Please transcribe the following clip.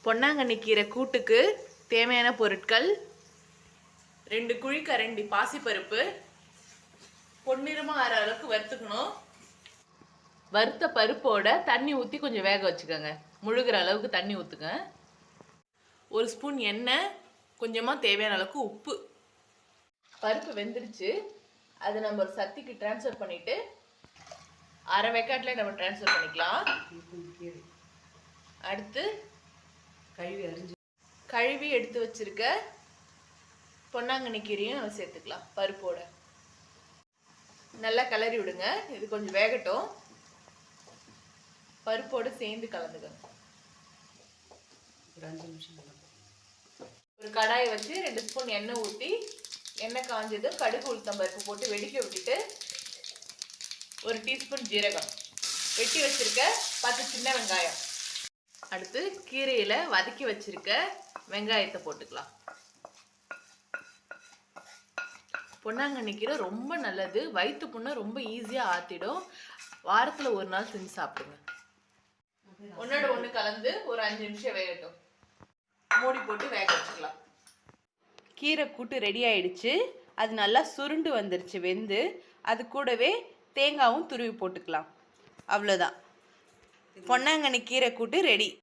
பொன்னாங்கண்ணி கீரை கூட்டுக்கு தேவையான பொருட்கள் 2 குழிக்கரண்டி பாசிப்பருப்பு பொன்னிறமா ஆற அளவுக்கு வறுத்துக்கணும். வறுத்த பருப்போட தண்ணி ஊற்றி கொஞ்சம் வேக வச்சுக்கோங்க. முழுகிற அளவுக்கு தண்ணி ஊற்றுங்க. 1 ஸ்பூன் எண்ணெய், கொஞ்சமாக தேவையான அளவுக்கு உப்பு. பருப்பு வெந்துருச்சு. அதை நம்ம ஒரு சட்டிக்கு ட்ரான்ஸ்ஃபர் பண்ணிவிட்டு அரை வேக்காட்டில் நம்ம ட்ரான்ஸ்ஃபர் பண்ணிக்கலாம். அடுத்து கழுவி எடுத்து வச்சிருக்க பொன்னாங்கண்ணி கீரையும் நம்ம சேர்த்துக்கலாம். பருப்போட நல்லா கிளறி விடுங்க. இது கொஞ்சம் வேகட்டும். பருப்போடு சேர்ந்து கலந்துக்கணும். ஒரு 5 நிமிஷம். ஒரு கடாயை வச்சு 2 ஸ்பூன் எண்ணெய் ஊற்றி, எண்ணெய் காஞ்சதும் கடுகு உளுத்தம் பருப்பு போட்டு வெடிக்க விட்டுட்டு 1 டீஸ்பூன் ஜீரகம், வெட்டி வச்சிருக்க 10 சின்ன வெங்காயம், அடுத்து கீரையில் வதக்கி வச்சிருக்க வெங்காயத்தை போட்டுக்கலாம். பொன்னாங்கண்ணி கீரை ரொம்ப நல்லது. வயிற்று புண்ணை ரொம்ப ஈஸியாக ஆற்றிடும். வாரத்தில் 1 நாள் செஞ்சு சாப்பிடுங்க. ஒன்னோட ஒன்று கலந்து ஒரு 5 நிமிஷம் வேகட்டும். மூடி போட்டு வேக வச்சுக்கலாம். கீரை கூட்டு ரெடி ஆயிடுச்சு. அது நல்லா சுருண்டு வந்துருச்சு வெந்து. அது கூடவே தேங்காயும் துருவி போட்டுக்கலாம். அவ்வளோதான், பொன்னாங்கண்ணி கீரை கூட்டு ரெடி.